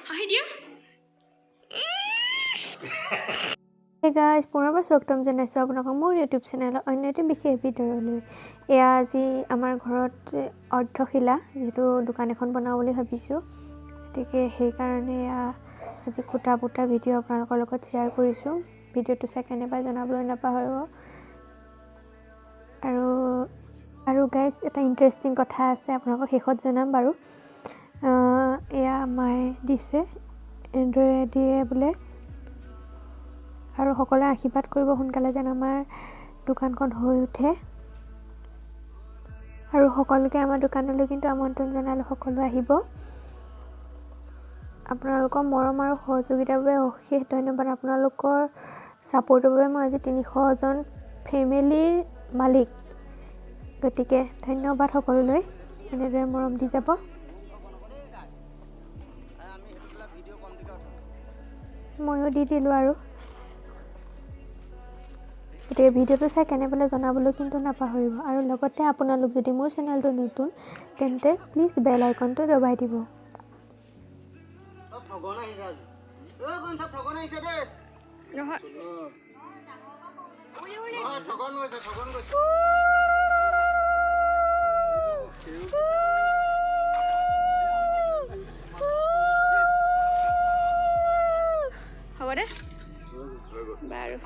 হাঁহি দিয়া Hey guys, পুনৰবাৰ স্বাগতম জনাইছোঁ আপোনালোকক মোৰ ইউটিউব চেনেলৰ অন্য এটি বিশেষ ভিডিঅ'লৈ। এয়া আজি আমাৰ ঘৰত অৰ্ধশিলা যেহেতু দোকান এখন বনাওঁ বুলি ভাবিছোঁ, গতিকে সেইকাৰণে আজি খুটা পুটা ভিডিঅ' আপোনালোকৰ লগত শ্বেয়াৰ কৰিছোঁ। ভিডিঅ'টো চাই কেনেবা জনাবলৈ নাপাহৰিব। আৰু গাইজ এটা ইণ্টাৰেষ্টিং কথা আছে, আপোনালোকক শেষত জনাম বাৰু। এয়া মায়ে দিছে, এনেদৰে দিয়ে বোলে। আৰু সকলোৱে আশীৰ্বাদ কৰিব সোনকালে যেন আমাৰ দোকানখন হৈ উঠে। আৰু সকলোকে আমাৰ দোকানলৈ কিন্তু আমন্ত্ৰণ জনালে সকলো আহিব। আপোনালোকৰ মৰম আৰু সহযোগিতাৰ বাবে অশেষ ধন্যবাদ। আপোনালোকৰ ছাপোৰ্টৰ বাবে মই আজি 300 জন ফেমিলিৰ মালিক। গতিকে ধন্যবাদ সকলোলৈ, এনেদৰে মৰম দি যাব। ময়ো দি দিলোঁ আৰু গতিকে ভিডিঅ'টো চাই কেনেবালে জনাবলৈ কিন্তু নাপাহৰিব। আৰু লগতে আপোনালোক যদি মোৰ চেনেলটো নতুন তেন্তে প্লিজ বেল আইকনটো দবাই দিব। হ'ব দে বাৰু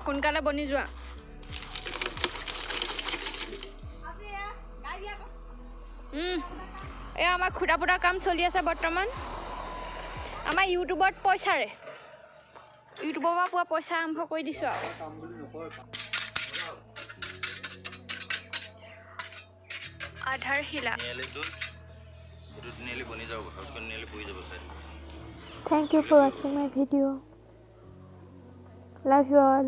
সোনকালে বনি যোৱা। এয়া আমাৰ খুটা পুটা কাম চলি আছে বৰ্তমান। আমাৰ ইউটিউবত পইচাৰে, ইউটিউবৰ পৰা পোৱা পইচা আৰম্ভ কৰি দিছোঁ আৰু। আধাৰশিলা Thank you for watching my video. Love you all.